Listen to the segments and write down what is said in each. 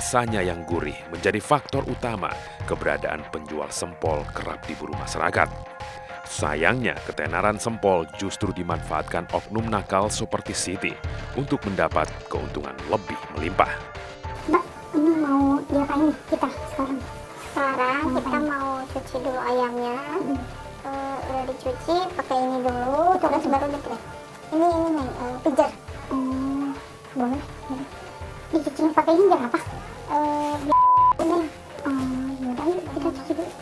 Rasanya yang gurih menjadi faktor utama keberadaan penjual sempol kerap diburu masyarakat. Sayangnya, ketenaran sempol justru dimanfaatkan oknum nakal seperti Siti untuk mendapat keuntungan lebih melimpah. Mbak, ini mau diapain nih kita sekarang? Sekarang kita mau cuci dulu ayamnya. Udah dicuci, pakai ini dulu, terus baru dipres. Ini nih, pijar. Boleh. Dicuci pakai ini apa? Ini. Yaudah, yuk kita cuci dulu.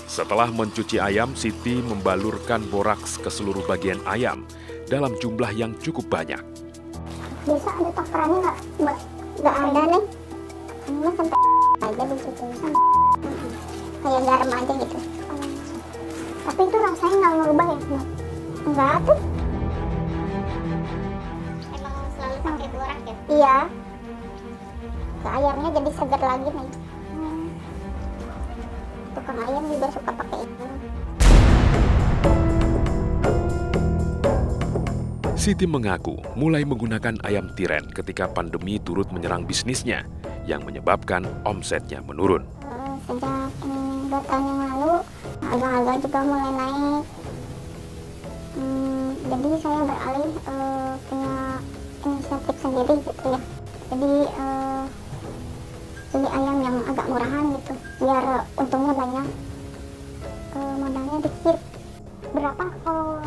Setelah mencuci ayam, Siti membalurkan boraks ke seluruh bagian ayam dalam jumlah yang cukup banyak. Biasa ada takarannya nggak, Mbak? Nggak ada nih. Ini sampai aja dicuci sampai kayak garam aja gitu. Tapi itu rasanya nggak ngubah ya, Mbak? Enggak tuh. Emang selalu pakai boraks ya? Iya. Ayamnya jadi segar lagi nih. Tukang ayam juga suka pakai itu. Siti mengaku mulai menggunakan ayam tiren ketika pandemi turut menyerang bisnisnya yang menyebabkan omsetnya menurun. Sejak 2 tahun yang lalu, harga-harga juga mulai naik. Jadi saya beralih punya inisiatif sendiri gitu ya. Jadi beli ayam yang agak murahan gitu, biar untungnya banyak, modalnya dikit. Berapa kalau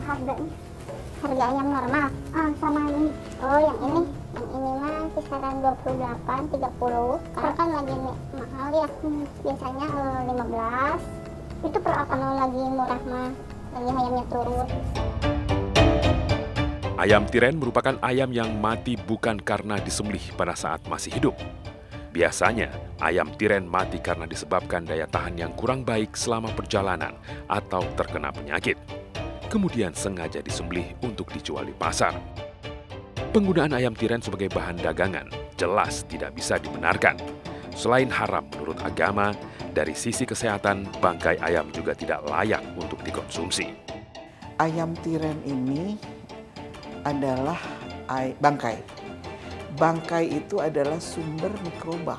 harganya? Harga ayam normal sama ini. Oh, yang ini mah kisaran 28, 30. Karena kan lagi mahal ya, biasanya 15. Itu kalau lagi murah mah, lagi ayamnya turun. Ayam tiren merupakan ayam yang mati bukan karena disembelih pada saat masih hidup. Biasanya, ayam tiren mati karena disebabkan daya tahan yang kurang baik selama perjalanan atau terkena penyakit. Kemudian sengaja disembelih untuk dijual di pasar. Penggunaan ayam tiren sebagai bahan dagangan jelas tidak bisa dibenarkan. Selain haram menurut agama, dari sisi kesehatan, bangkai ayam juga tidak layak untuk dikonsumsi. Ayam tiren ini adalah bangkai. Bangkai itu adalah sumber mikroba.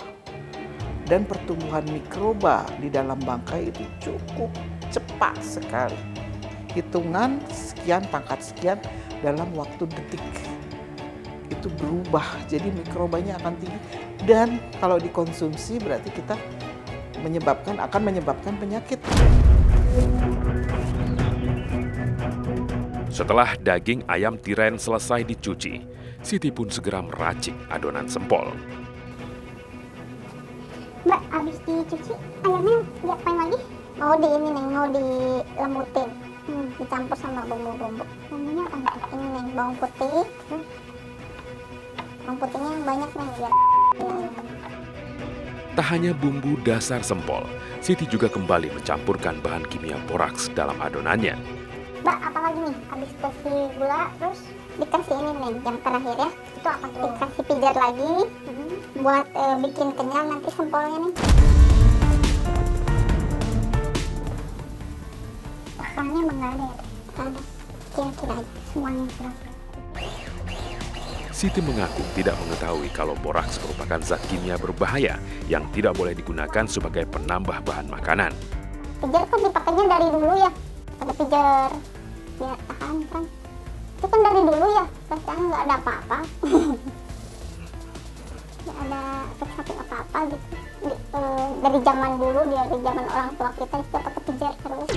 Dan pertumbuhan mikroba di dalam bangkai itu cukup cepat sekali. Hitungan sekian, pangkat sekian dalam waktu detik. Itu berubah, jadi mikrobanya akan tinggi. Dan kalau dikonsumsi berarti kita akan menyebabkan penyakit. Setelah daging ayam tiren selesai dicuci, Siti pun segera meracik adonan sempol. Mbak, habis dicuci ayamnya diapain lagi? Mau dilemutin, dicampur sama bumbu-bumbu. Bumbunya apa? Ini nih, bawang putih. Bawang putihnya yang banyak nih biar. Tak hanya bumbu dasar sempol, Siti juga kembali mencampurkan bahan kimia boraks dalam adonannya. Mbak, apalagi nih? Habis kasih gula, terus dikasih ini nih, yang terakhir ya. Itu apa tuh? Dikasih pijar lagi, buat bikin kenyal nanti sempolnya nih. Rasanya emang nggak ada ya? Ada. Kira-kira aja, semuanya kira-kira. Siti mengaku tidak mengetahui kalau boraks merupakan zat kimia berbahaya yang tidak boleh digunakan sebagai penambah bahan makanan. Pijar kan dipakainya dari dulu ya. Ada pijar biar tahan kan. Itu kan dari dulu ya, sekarang nggak ada apa-apa. Nggak ada efek samping apa-apa gitu. Dari zaman dulu, dari zaman orang tua kita itu pakai pijar terus.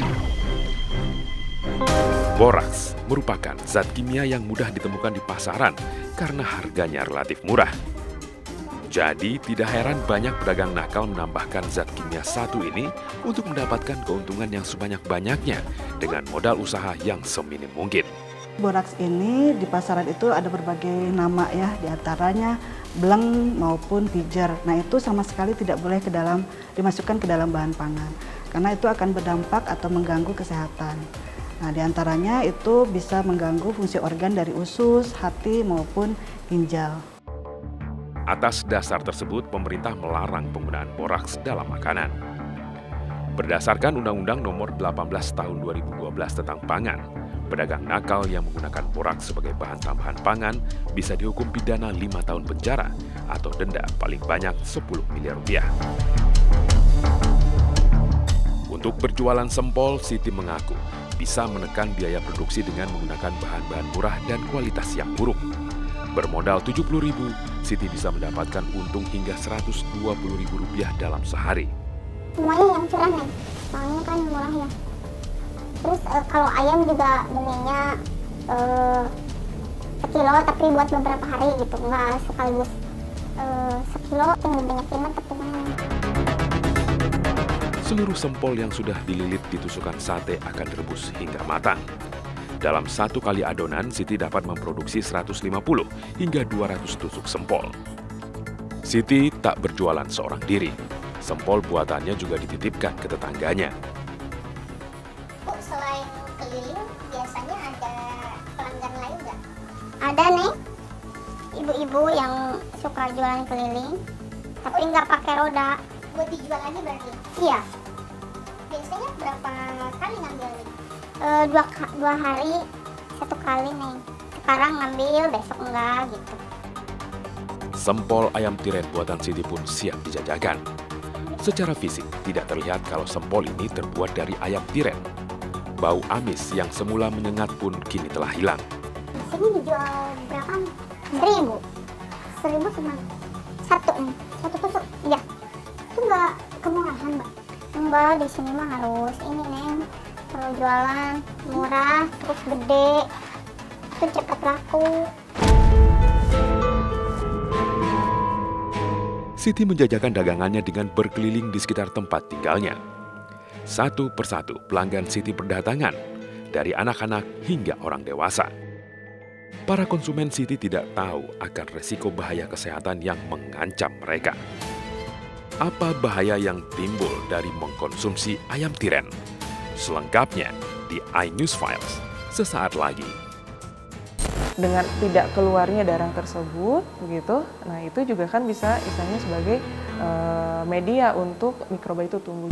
Boraks merupakan zat kimia yang mudah ditemukan di pasaran karena harganya relatif murah. Jadi tidak heran banyak pedagang nakal menambahkan zat kimia satu ini untuk mendapatkan keuntungan yang sebanyak-banyaknya dengan modal usaha yang seminim mungkin. Boraks ini di pasaran itu ada berbagai nama ya, diantaranya bleng maupun pijar. Nah itu sama sekali tidak boleh dimasukkan ke dalam bahan pangan karena itu akan berdampak atau mengganggu kesehatan. Nah, diantaranya itu bisa mengganggu fungsi organ dari usus, hati, maupun ginjal. Atas dasar tersebut, pemerintah melarang penggunaan boraks dalam makanan. Berdasarkan Undang-Undang Nomor 18 Tahun 2012 tentang Pangan, Pedagang nakal yang menggunakan borak sebagai bahan tambahan pangan bisa dihukum pidana 5 tahun penjara atau denda paling banyak 10 miliar rupiah. Untuk berjualan sempol, Siti mengaku bisa menekan biaya produksi dengan menggunakan bahan-bahan murah dan kualitas yang buruk. Bermodal Rp70.000, Siti bisa mendapatkan untung hingga Rp120.000 dalam sehari. Semuanya yang curah nih, soalnya kan murah ya. Terus kalau ayam juga belinya sekilo tapi buat beberapa hari gitu, nggak sekaligus sekilo tinggal banyakin tepungnya. Seluruh sempol yang sudah dililit ditusukkan sate akan direbus hingga matang. Dalam satu kali adonan, Siti dapat memproduksi 150 hingga 200 tusuk sempol. Siti tak berjualan seorang diri. Sempol buatannya juga dititipkan ke tetangganya. Selain keliling, biasanya ada pelanggan lain nggak? Ada nih, ibu-ibu yang suka jualan keliling, tapi nggak pakai roda. Buat dijual aja berarti? Iya. Biasanya berapa kali ngambil nih? Dua hari, satu kali nih. Sekarang ngambil, besok enggak gitu. Sempol ayam tiren buatan Siti pun siap dijajakan. Secara fisik, tidak terlihat kalau sempol ini terbuat dari ayam tiren. Bau amis yang semula menyengat pun kini telah hilang. Sini dijual berapa? 1.000. 1.000 cuma satu tusuk. Ya, itu enggak kemurahan, Mbak. Enggak, di sini mah harus ini, Neng. Kalau jualan murah, terus gede, itu cepat laku. Siti menjajakan dagangannya dengan berkeliling di sekitar tempat tinggalnya. Satu persatu pelanggan Siti berdatangan, dari anak-anak hingga orang dewasa. Para konsumen Siti tidak tahu akan resiko bahaya kesehatan yang mengancam mereka. Apa bahaya yang timbul dari mengkonsumsi ayam tiren? Selengkapnya di iNews Files sesaat lagi. Dengan tidak keluarnya darah tersebut, begitu, nah itu juga kan bisa istilahnya sebagai media untuk mikroba itu tumbuh.